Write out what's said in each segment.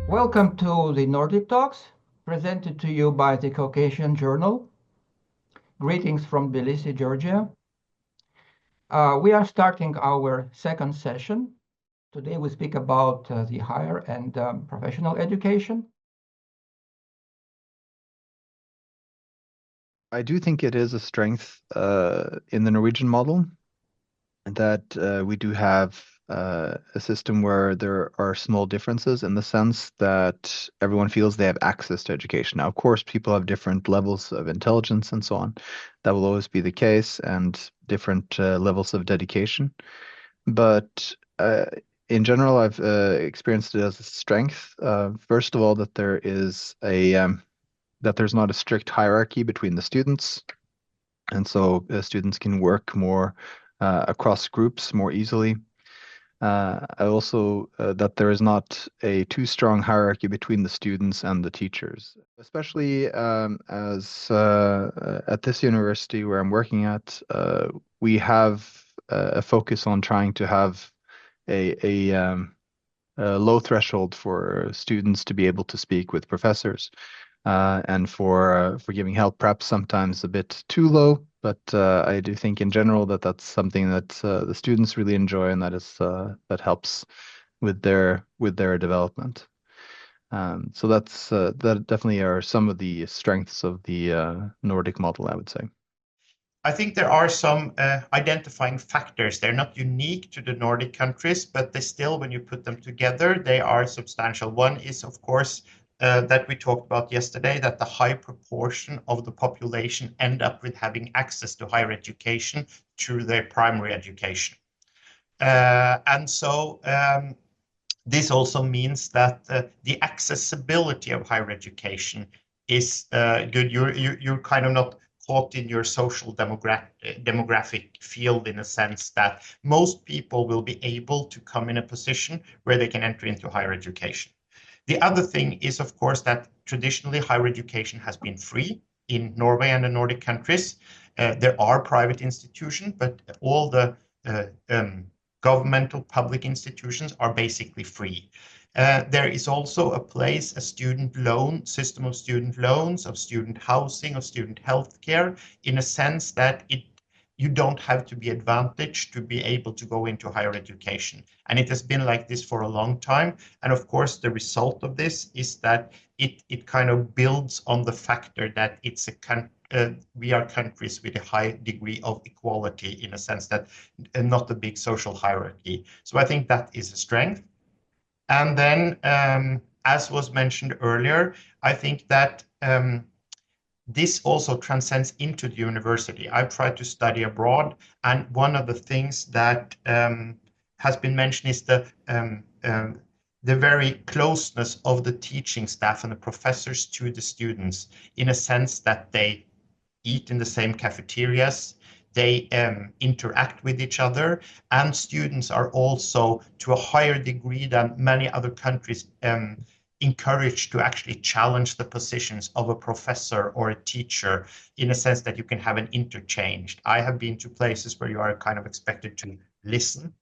Welcome to the Nordic Talks, presented to you by the Caucasian Journal. Greetings from Tbilisi, Georgia. We are starting our second session. Today we speak about the higher and professional education. I do think it is a strength in the Norwegian model that we do have a system where there are small differences in the sense that everyone feels they have access to education. Now, of course, people have different levels of intelligence and so on. That will always be the case, and different levels of dedication. But in general, I've experienced it as a strength. First of all, that there is that there's not a strict hierarchy between the students, and so students can work more across groups more easily. I also that there is not a too strong hierarchy between the students and the teachers, especially as at this university where I'm working at, we have a focus on trying to have a low threshold for students to be able to speak with professors, and for giving help, perhaps sometimes a bit too low. But I do think in general that that's something that the students really enjoy, and that helps with their development. So that definitely are some of the strengths of the Nordic model, I would say. I think there are some identifying factors. They're not unique to the Nordic countries, but they still, when you put them together, they are substantial. One is, of course, that we talked about yesterday, that the high proportion of the population end up with having access to higher education through their primary education. And so this also means that the accessibility of higher education is good. You're kind of not caught in your social demographic field, in a sense that most people will be able to come in a position where they can enter into higher education. The other thing is, of course, that traditionally higher education has been free in Norway and the Nordic countries. There are private institutions, but all the governmental public institutions are basically free. There is also a student loan system of student loans, of student housing, of student healthcare, in a sense that you don't have to be advantaged to be able to go into higher education. And it has been like this for a long time. And of course, the result of this is that it kind of builds on the factor that we are countries with a high degree of equality, in a sense that not a big social hierarchy. So I think that is a strength. And then, as was mentioned earlier, I think that this also transcends into the university. I've tried to study abroad, and one of the things that has been mentioned is the very closeness of the teaching staff and the professors to the students, in a sense that they eat in the same cafeterias, they interact with each other, and students are also, to a higher degree than many other countries, encouraged to actually challenge the positions of a professor or a teacher, in a sense that you can have an interchange. I have been to places where you are kind of expected to listen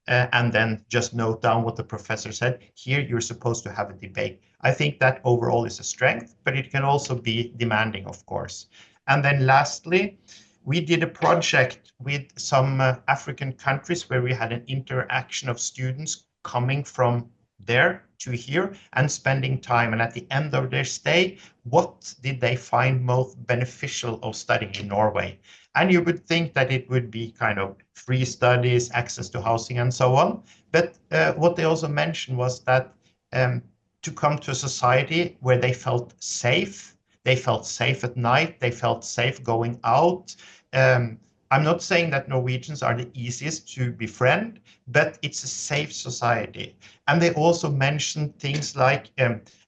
and then just note down what the professor said. Here, you're supposed to have a debate. I think that overall is a strength, but it can also be demanding, of course. And then lastly, we did a project with some African countries where we had an interaction of students coming from there to here and spending time. And at the end of their stay, what did they find most beneficial of studying in Norway? And you would think that it would be kind of free studies, access to housing, and so on. But what they also mentioned was that to come to a society where they felt safe at night, they felt safe going out. I'm not saying that Norwegians are the easiest to befriend, but it's a safe society. And they also mentioned things like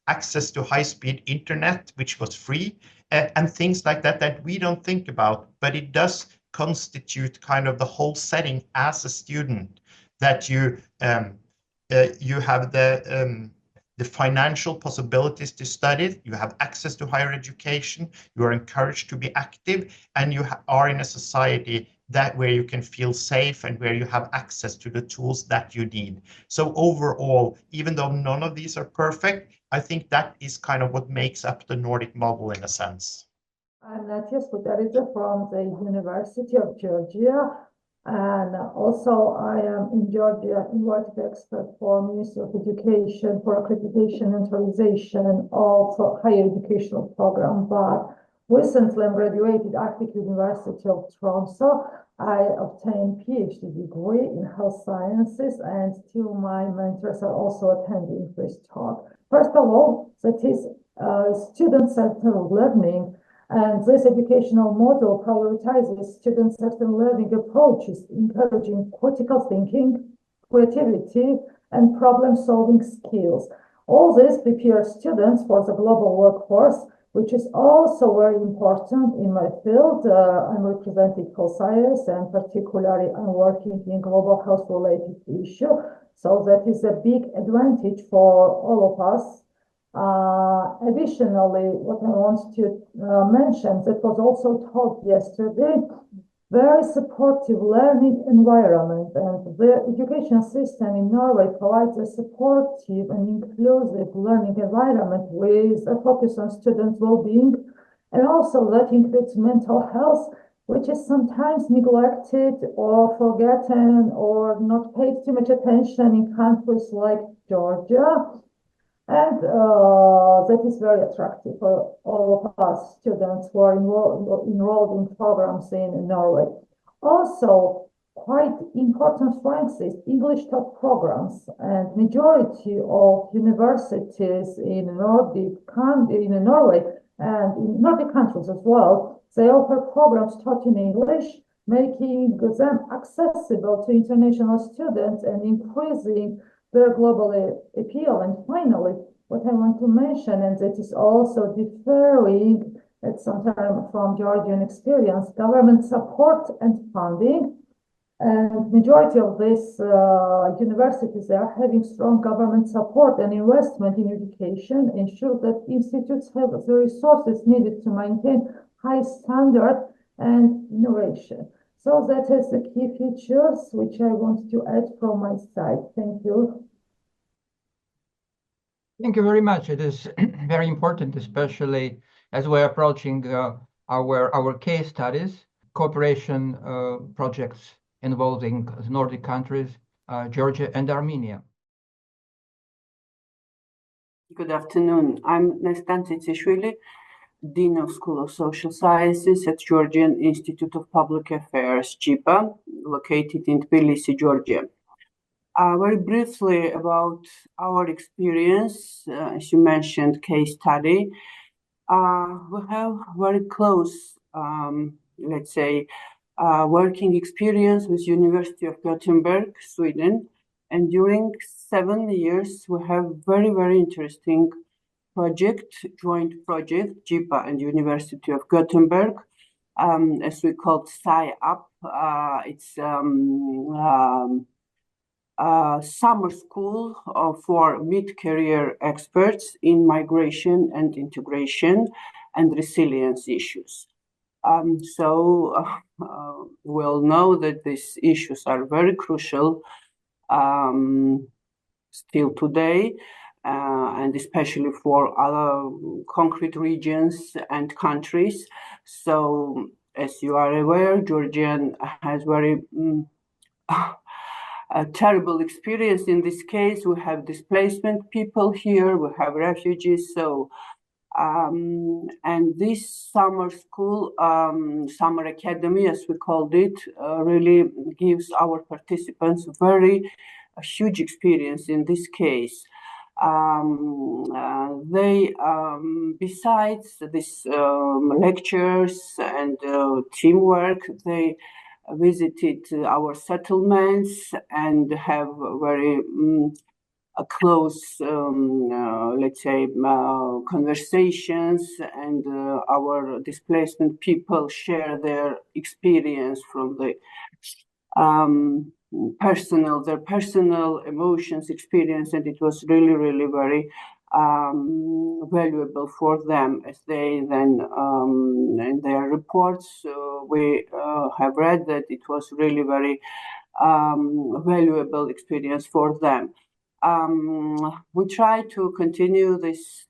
access to high-speed internet, which was free, and things like that we don't think about, but it does constitute kind of the whole setting as a student, that you have the financial possibilities to study, you have access to higher education, you are encouraged to be active, and you are in a society where you can feel safe and where you have access to the tools that you need. So overall, even though none of these are perfect, I think that is kind of what makes up the Nordic model in a sense. I'm Natso from the University of Georgia, and also I am in Georgia invited expert for Ministry of Education for accreditation and authorization of higher educational program. But recently, I graduated Arctic University of Tromsø. I obtained PhD degree in health sciences, and still my mentors are also attending this talk. First of all, that is student-centered learning. And this educational model prioritizes student-centered learning approaches, encouraging critical thinking, creativity, and problem-solving skills. All this prepares students for the global workforce, which is also very important in my field. I'm representing health science, and particularly I'm working in global health-related issue. So that is a big advantage for all of us. Additionally, what I want to mention that was also taught yesterday, very supportive learning environment, and the education system in Norway provides a supportive and inclusive learning environment with a focus on student well-being, and also that includes mental health, which is sometimes neglected or forgotten or not paid too much attention in countries like Georgia. And that is very attractive for all of us students who are enrolled in programs in Norway. Also, quite important strengths is English taught programs, and majority of universities in Norway and in Nordic countries as well, they offer programs taught in English, making them accessible to international students and increasing their global appeal. And finally, what I want to mention, and that is also differing at some time from Georgian experience, government support and funding. And majority of these universities, they are having strong government support and investment in education, ensure that institutes have the resources needed to maintain high standard and innovation. So that is the key features which I want to add from my side. Thank you. Thank you very much. It is very important, especially as we're approaching our case studies, cooperation projects involving Nordic countries, Georgia and Armenia. Good afternoon. I'm Nestan Tsitsishvili, Dean of School of Social Sciences at Georgian Institute of Public Affairs, GIPA, located in Tbilisi, Georgia. Very briefly about our experience, as you mentioned, case study. We have very close, let's say, working experience with University of Gothenburg, Sweden. And during 7 years, we have very, very interesting joint project, GIPA and University of Gothenburg, as we called SciUp. It's summer school for mid-career experts in migration and integration and resilience issues. We'll know that these issues are very crucial still today, and especially for other concrete regions and countries. So, as you are aware, Georgian has very a terrible experience in this case. We have displacement people here, we have refugees. So, and this summer school, summer academy, as we called it, really gives our participants a huge experience in this case. They, besides this lectures and teamwork, they visited our settlements and have very close, let's say, conversations, and our displacement people share their experience from the their personal emotions, experience, and it was really, really very valuable for them, as they then in their reports we have read that it was really very valuable experience for them. we try to continue this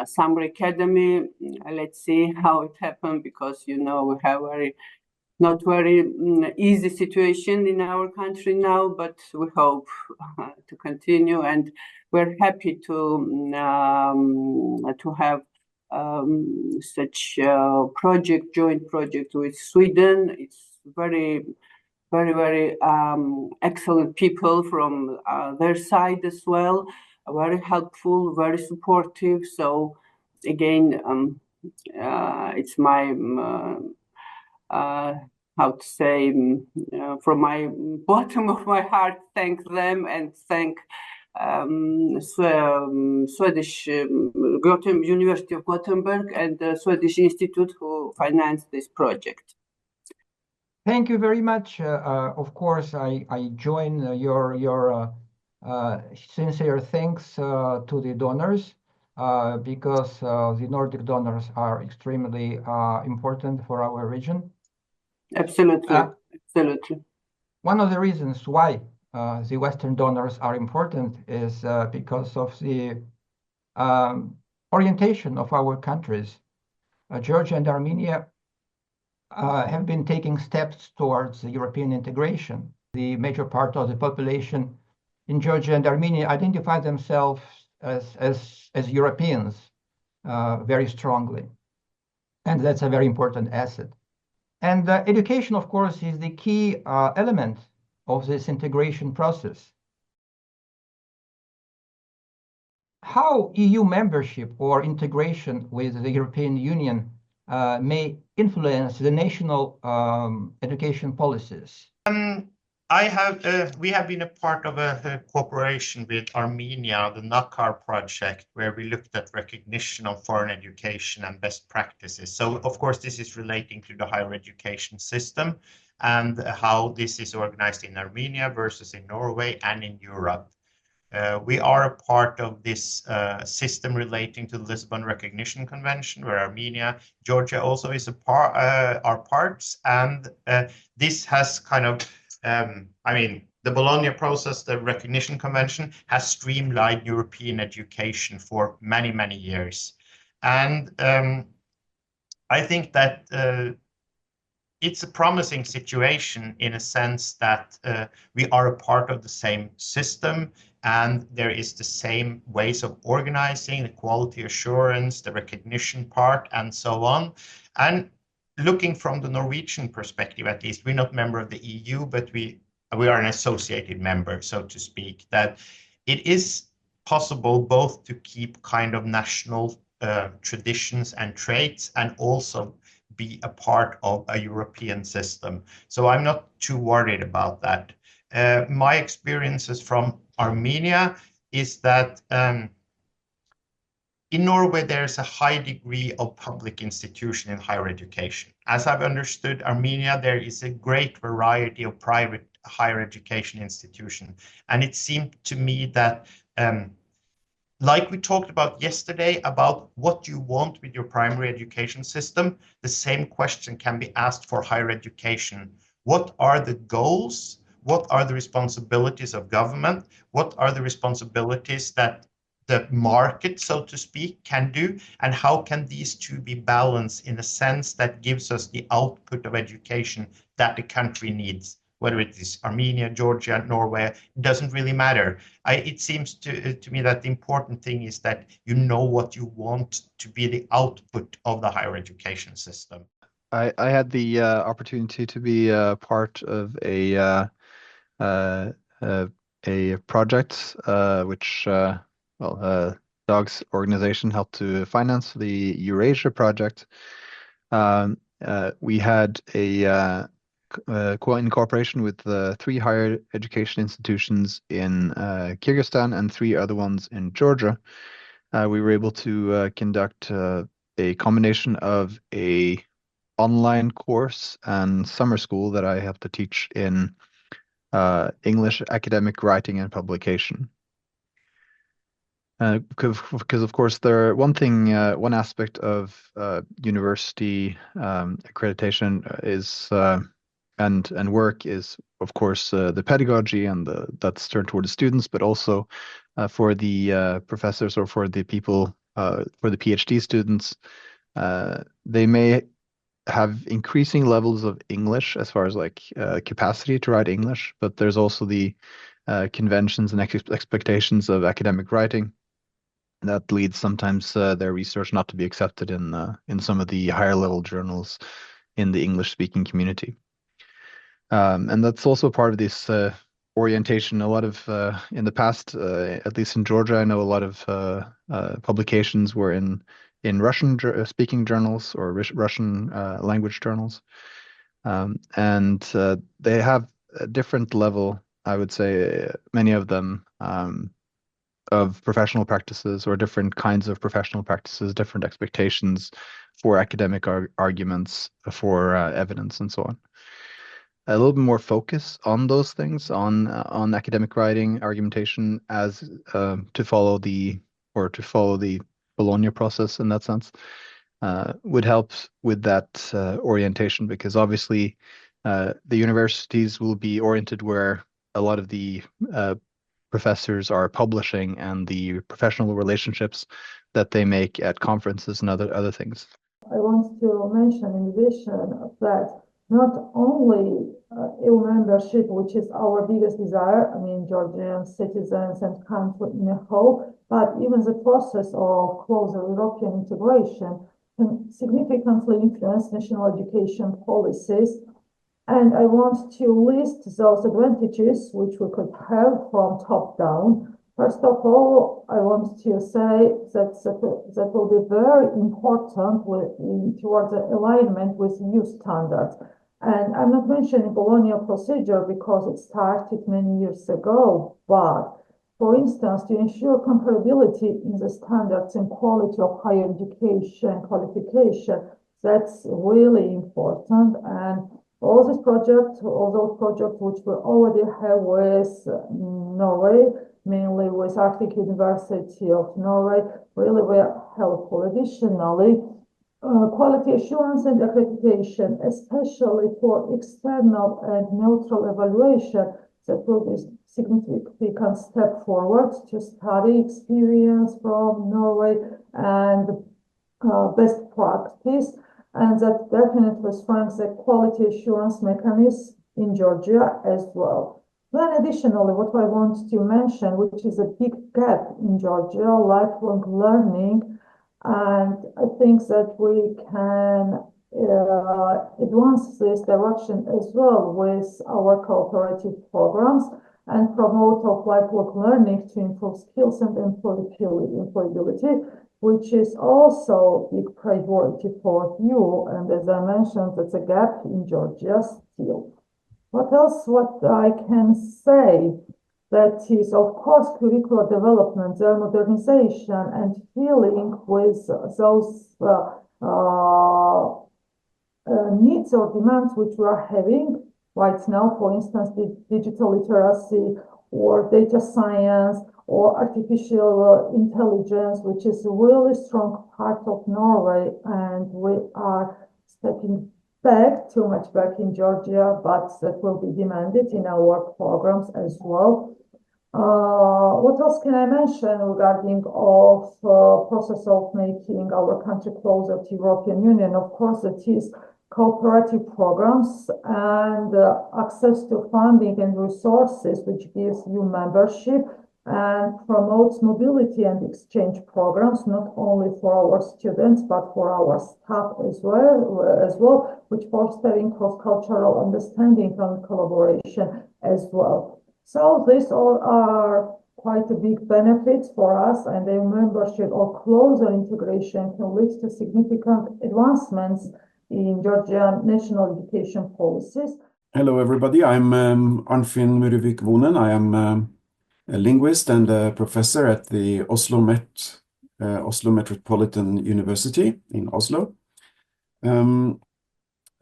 summer academy. Let's see how it happens, because we have not very easy situation in our country now, but we hope to continue, and we're happy to have such joint project with Sweden. It's very excellent people from their side as well, very helpful, very supportive. So again, it's my how to say, from my bottom of my heart, thank them and thank Swedish University of Gothenburg and the Swedish Institute who financed this project. Thank you very much. Of course, I join your sincere thanks to the donors, because the Nordic donors are extremely important for our region. Absolutely, absolutely. One of the reasons why the Western donors are important is because of the orientation of our countries. Georgia and Armenia have been taking steps towards European integration. The major part of the population in Georgia and Armenia identify themselves as Europeans very strongly. And that's a very important asset. And education, of course, is the key element of this integration process. How EU membership or integration with the European Union may influence the national education policies? We have been a part of a cooperation with Armenia, the NACAR project, where we looked at recognition of foreign education and best practices. So, of course, this is relating to the higher education system and how this is organized in Armenia versus in Norway and in Europe. We are a part of this system relating to the Lisbon Recognition Convention, where Armenia, Georgia also is are parts, and this has kind of the Bologna process, the recognition convention, has streamlined European education for many, many years. And I think that it's a promising situation in a sense that we are a part of the same system, and there is the same ways of organizing, the quality assurance, the recognition part, and so on. And looking from the Norwegian perspective, at least, we're not a member of the EU, but we are an associated member, so to speak, that it is possible both to keep kind of national traditions and traits and also be a part of a European system. So I'm not too worried about that. My experiences from Armenia is that in Norway, there's a high degree of public institution in higher education. As I've understood Armenia, there is a great variety of private higher education institutions. And it seemed to me that, like we talked about yesterday, about what you want with your primary education system, the same question can be asked for higher education. What are the goals? What are the responsibilities of government? What are the responsibilities that the market, so to speak, can do, and how can these two be balanced in a sense that gives us the output of education that the country needs, whether it is Armenia, Georgia, Norway, it doesn't really matter. It seems to me that the important thing is that you know what you want to be the output of the higher education system. I had the opportunity to be part of a project which Dog's organization helped to finance, the Eurasia project. We had a in cooperation with 3 higher education institutions in Kyrgyzstan and 3 other ones in Georgia. We were able to conduct a combination of a online course and summer school that I have to teach in English academic writing and publication. Because of course, one aspect of university accreditation is and work is, of course, the pedagogy and that's turned toward the students, but also for the professors or for the people, for the PhD students, they may have increasing levels of English as far as like capacity to write English, but there's also the conventions and expectations of academic writing that leads sometimes their research not to be accepted in some of the higher level journals in the English speaking community. And that's also part of this orientation. A lot of in the past, at least in Georgia, I know a lot of publications were in Russian speaking journals or Russian language journals, and they have a different level, I would say, many of them, of professional practices or different kinds of professional practices, different expectations for academic arguments, for evidence, and so on. A little bit more focus on those things, on academic writing, argumentation, as to follow the Bologna process in that sense, would help with that orientation, because obviously the universities will be oriented where a lot of the professors are publishing and the professional relationships that they make at conferences and other things. I want to mention in addition that not only EU membership, which is our biggest desire, I mean, Georgian citizens and country in a whole, but even the process of closer European integration can significantly influence national education policies. And I want to list those advantages which we could have from top down. First of all, I want to say that will be very important towards the alignment with EU standards. And I'm not mentioning Bologna procedure because it started many years ago, but for instance, to ensure comparability in the standards and quality of higher education qualification, that's really important. And all those projects which we already have with Norway, mainly with Arctic University of Norway, really were helpful. Additionally, quality assurance and accreditation, especially for external and neutral evaluation, that will be a significant step forward to study experience from Norway and best practice. And that definitely strengthens the quality assurance mechanism in Georgia as well. Then additionally, what I want to mention, which is a big gap in Georgia, lifelong learning. And I think that we can advance this direction as well with our cooperative programs and promote of lifelong learning to improve skills and employability, which is also a big priority for you. And as I mentioned, that's a gap in Georgia still. What else? What I can say that is, of course, curricular development, their modernization, and dealing with those needs or demands which we are having right now, for instance, the digital literacy or data science or artificial intelligence, which is a really strong part of Norway, and we are stepping back, too much back in Georgia, but that will be demanded in our programs as well. What else can I mention regarding of process of making our country closer to European Union? Of course, it is cooperative programs and access to funding and resources, which gives you membership and promotes mobility and exchange programs, not only for our students, but for our staff as well, which fostering cross-cultural understanding and collaboration as well. So these all are quite a big benefits for us, and a membership or closer integration can lead to significant advancements in Georgian national education policies. Hello, everybody. I'm Arnfinn Muruvik Vonen. I am a linguist and a professor at the Oslo Metropolitan University in Oslo. And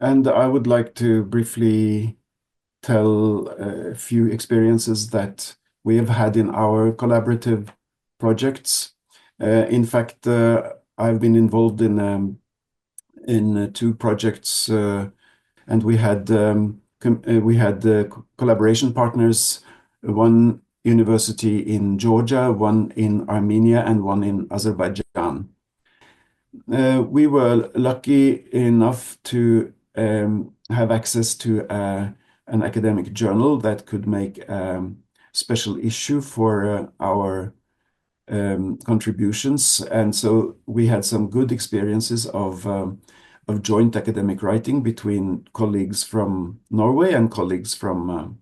I would like to briefly tell a few experiences that we have had in our collaborative projects. In fact, I've been involved in two projects, and we had we had collaboration partners, one university in Georgia, one in Armenia, and one in Azerbaijan. We were lucky enough to have access to an academic journal that could make special issue for our contributions, and so we had some good experiences of joint academic writing between colleagues from Norway and colleagues from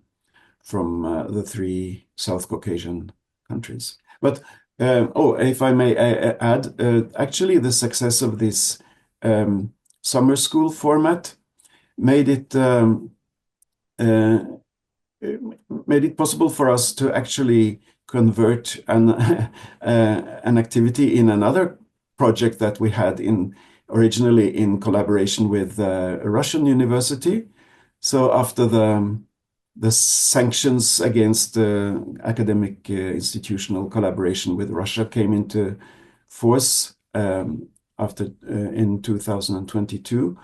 the three South Caucasian countries. But if I may add, actually the success of this summer school format made it possible for us to actually convert an activity in another project that we had originally in collaboration with a Russian university. So after the sanctions against academic institutional collaboration with Russia came into force in 2022,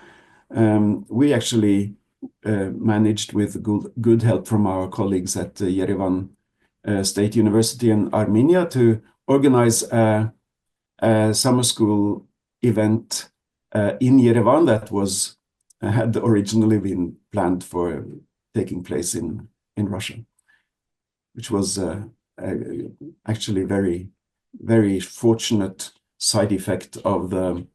we actually managed, with good help from our colleagues at Yerevan State University in Armenia, to organize a summer school event in Yerevan that had originally been planned for taking place in Russia, which was actually very, very fortunate side effect of the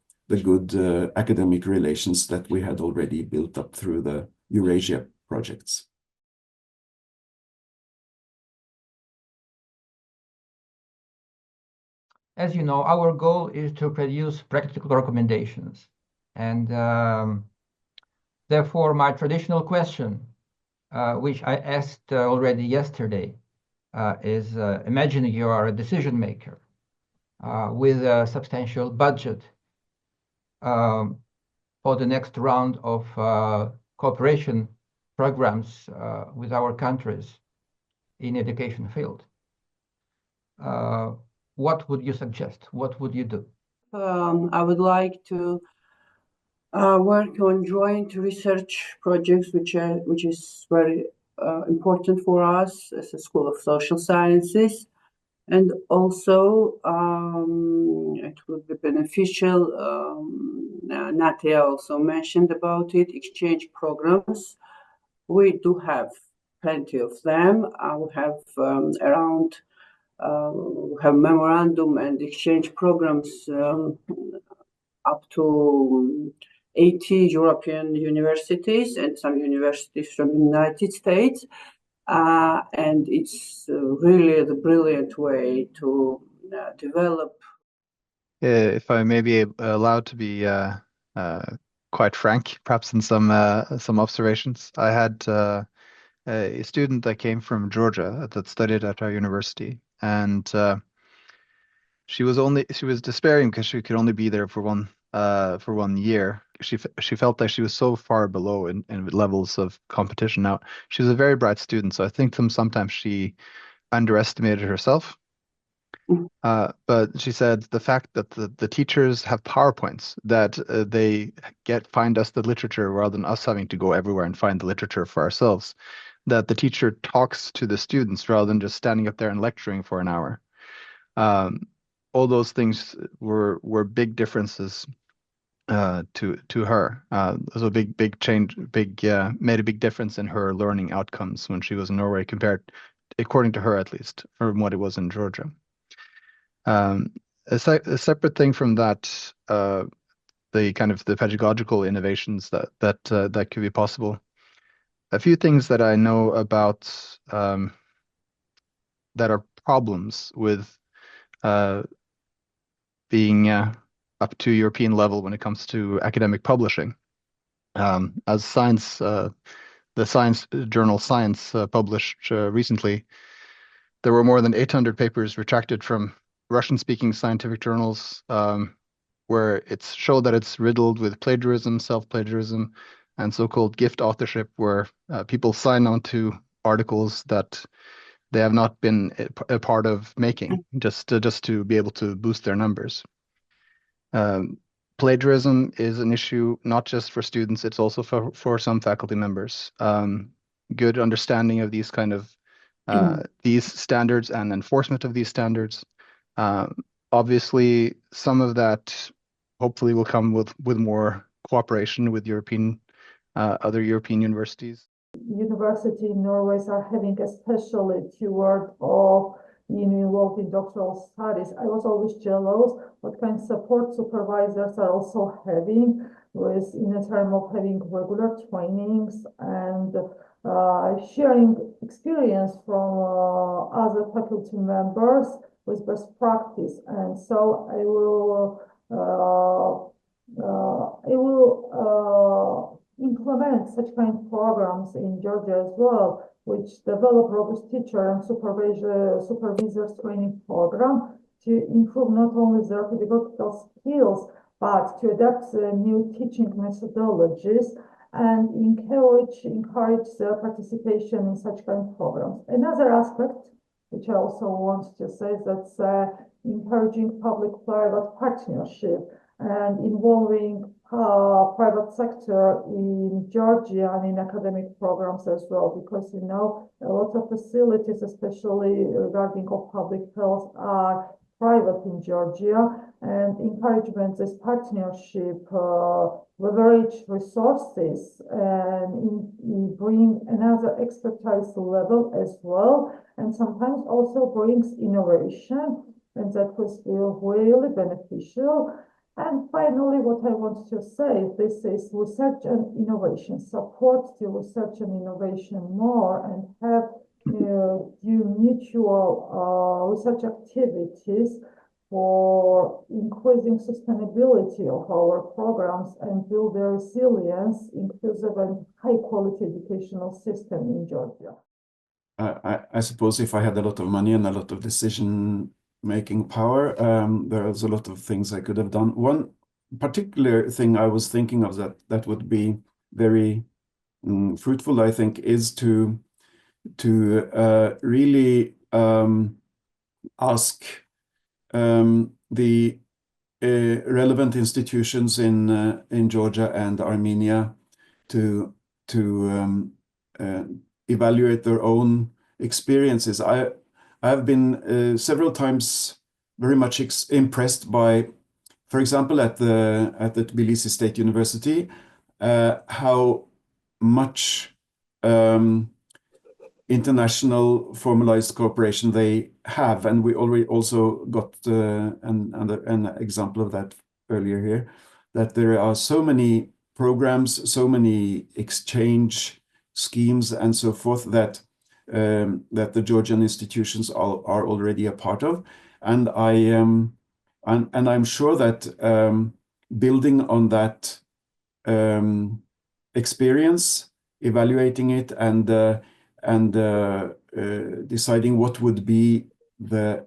good academic relations that we had already built up through the Eurasia projects. As you know, our goal is to produce practical recommendations. And therefore, my traditional question, which I asked already yesterday, is imagine you are a decision maker with a substantial budget for the next round of cooperation programs with our countries in education field. What would you suggest? What would you do? I would like to work on joint research projects, which is very important for us as a School of Social Sciences. And also, it would be beneficial, Natia also mentioned about it, exchange programs. We do have plenty of them. We have have memorandum and exchange programs up to 80 European universities and some universities from the United States. And it's really the brilliant way to develop. If I may be allowed to be quite frank, perhaps in some observations, I had a student that came from Georgia that studied at our university, and she was despairing because she could only be there for 1 year. She felt that she was so far below in levels of competition. Now, she was a very bright student, so I think sometimes she underestimated herself. But she said the fact that the teachers have PowerPoints, that they find us the literature rather than us having to go everywhere and find the literature for ourselves, that the teacher talks to the students rather than just standing up there and lecturing for an hour. All those things were big differences to her. It was a big change, made a big difference in her learning outcomes when she was in Norway compared, according to her at least, from what it was in Georgia. A separate thing from that, the kind of the pedagogical innovations that could be possible. A few things that I know about that are problems with being up to European level when it comes to academic publishing. As science, the science journal Science published recently, there were more than 800 papers retracted from Russian-speaking scientific journals, where it's showed that it's riddled with plagiarism, self-plagiarism, and so-called gift authorship, where people sign on to articles that they have not been a part of making, just to be able to boost their numbers. plagiarism is an issue not just for students, it's also for some faculty members. Good understanding of these kind of these standards and enforcement of these standards. Obviously, some of that hopefully will come with more cooperation with other European universities. University in Norway are having especially toward of involved in doctoral studies. I was always jealous what kind of support supervisors are also having in a term of having regular trainings and sharing experience from other faculty members with best practice. And so I will implement such kind of programs in Georgia as well, which develop robust teacher and supervisors training program to improve not only their pedagogical skills, but to adapt new teaching methodologies and encourage their participation in such kind of programs. Another aspect, which I also want to say, that's encouraging public-private partnership and involving private sector in Georgia and in academic programs as well, because a lot of facilities, especially regarding of public health, are private in Georgia, and encouragement this partnership leverage resources and bring another expertise level as well, and sometimes also brings innovation, and that was really beneficial. And finally, what I want to say, this is research and innovation, support the research and innovation more, and have do mutual research activities for increasing sustainability of our programs and build a resilience, inclusive and high quality educational system in Georgia. I suppose if I had a lot of money and a lot of decision-making power, there's a lot of things I could have done. One particular thing I was thinking of that would be very fruitful, I think, is to really ask the relevant institutions in Georgia and Armenia to evaluate their own experiences. I've been several times very much impressed by, for example, at the Tbilisi State University, how much international formalized cooperation they have, and we already also got an example of that earlier here, that there are so many programs, so many exchange schemes and so forth that the Georgian institutions are already a part of, and I'm sure that building on that experience, evaluating it, and deciding what would be the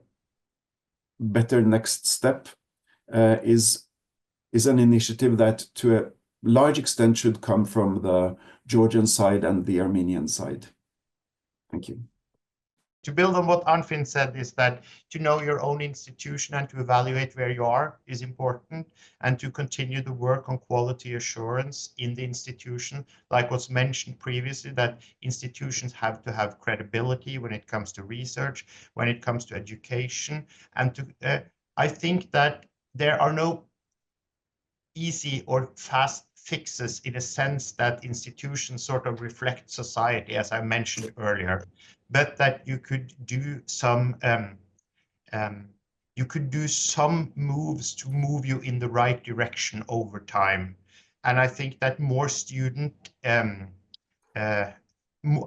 better next step is an initiative that to a large extent should come from the Georgian side and the Armenian side. Thank you. To build on what Arnfinn said, is that to know your own institution and to evaluate where you are is important, and to continue the work on quality assurance in the institution, like was mentioned previously, that institutions have to have credibility when it comes to research, when it comes to education, and to I think that there are no easy or fast fixes in a sense that institutions sort of reflect society, as I mentioned earlier, but that you could do some moves to move you in the right direction over time. And I think that more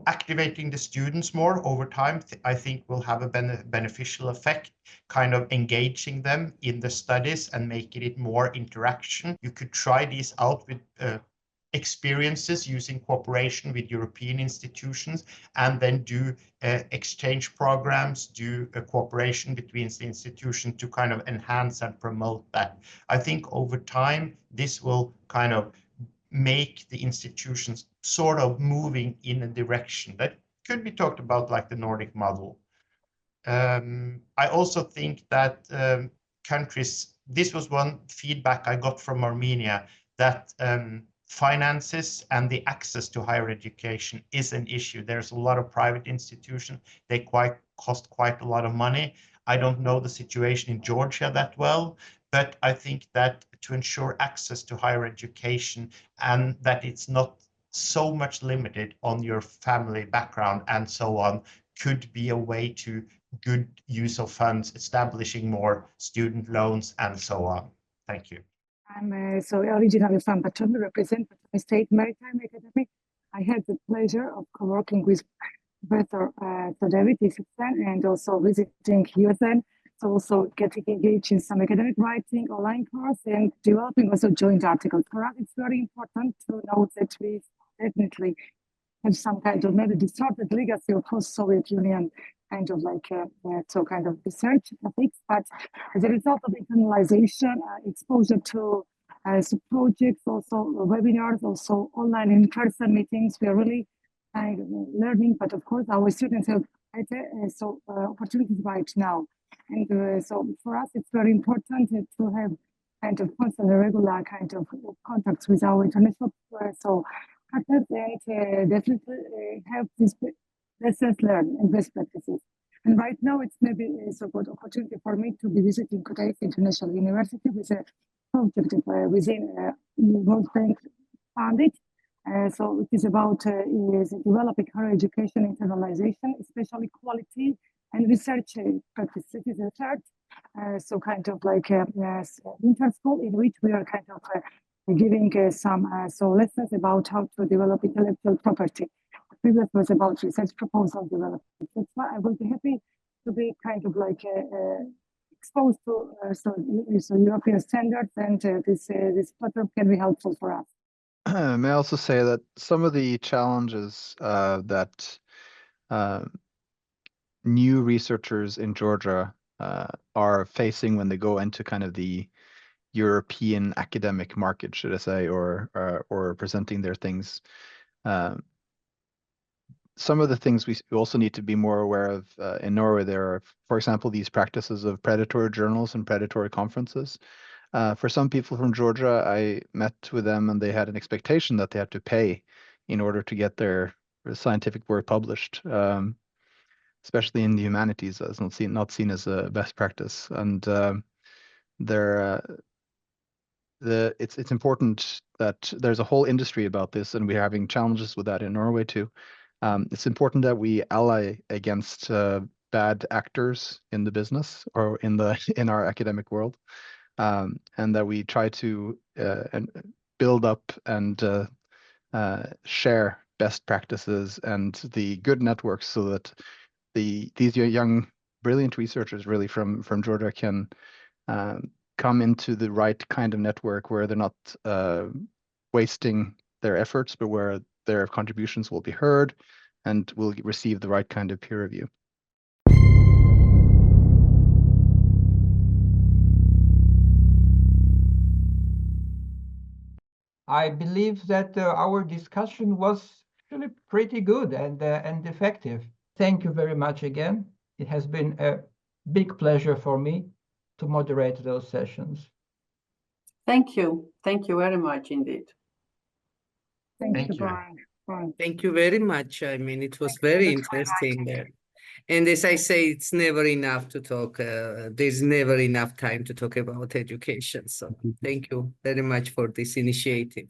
activating the students more over time, I think will have a beneficial effect, kind of engaging them in the studies and making it more interaction. You could try these out with experiences using cooperation with European institutions, and then do exchange programs, do a cooperation between the institutions to kind of enhance and promote that. I think over time, this will kind of make the institutions sort of moving in a direction that could be talked about, like the Nordic model. I also think that countries this was one feedback I got from Armenia, that finances and the access to higher education is an issue. There's a lot of private institutions. They cost quite a lot of money. I don't know the situation in Georgia that well, but I think that to ensure access to higher education and that it's not so much limited on your family background and so on could be a way to good use of funds, establishing more student loans and so on. Thank you. I'm originally from Batomi, represent Batomi State Maritime Academy. I had the pleasure of working with Professor David and also visiting USN, so also getting engaged in some academic writing, online course, and developing also joint articles. For us, it's very important to know that we definitely have some kind of maybe distorted legacy of post-Soviet Union kind of like so kind of research ethics, but as a result of internalization, exposure to projects, also webinars, also online in-person meetings, we are really learning. But of course, our students have opportunities right now, and so for us, it's very important to have kind of constant, regular kind of contacts with our international partners, and definitely have this lessons learned and best practices. And right now, it's maybe a good opportunity for me to be visiting Kutaisi International University with a project within World Bank funded. So it is about developing higher education internalization, especially quality and research practices. It is a third, so kind of like inter-school in which we are kind of giving some lessons about how to develop intellectual property. The previous was about research proposal development. That's why I will be happy to be kind of like exposed to European standards, and this platform can be helpful for us. May I also say that some of the challenges that new researchers in Georgia are facing when they go into kind of the European academic market, should I say, or presenting their things. Some of the things we also need to be more aware of in Norway, there are, for example, these practices of predatory journals and predatory conferences. For some people from Georgia, I met with them and they had an expectation that they had to pay in order to get their scientific work published, especially in the humanities, as not seen as a best practice. And it's important that there's a whole industry about this, and we're having challenges with that in Norway too. It's important that we ally against bad actors in the business or in our academic world, and that we try to build up and share best practices and the good networks, so that these young, brilliant researchers really from Georgia can come into the right kind of network where they're not wasting their efforts, but where their contributions will be heard and will receive the right kind of peer review. I believe that our discussion was actually pretty good and effective. Thank you very much again. It has been a big pleasure for me to moderate those sessions. Thank you. Thank you very much indeed. Thank you. Brian. Thank you very much. I mean, it was very interesting. And as I say, it's never enough to talk. There's never enough time to talk about education. So thank you very much for this initiative.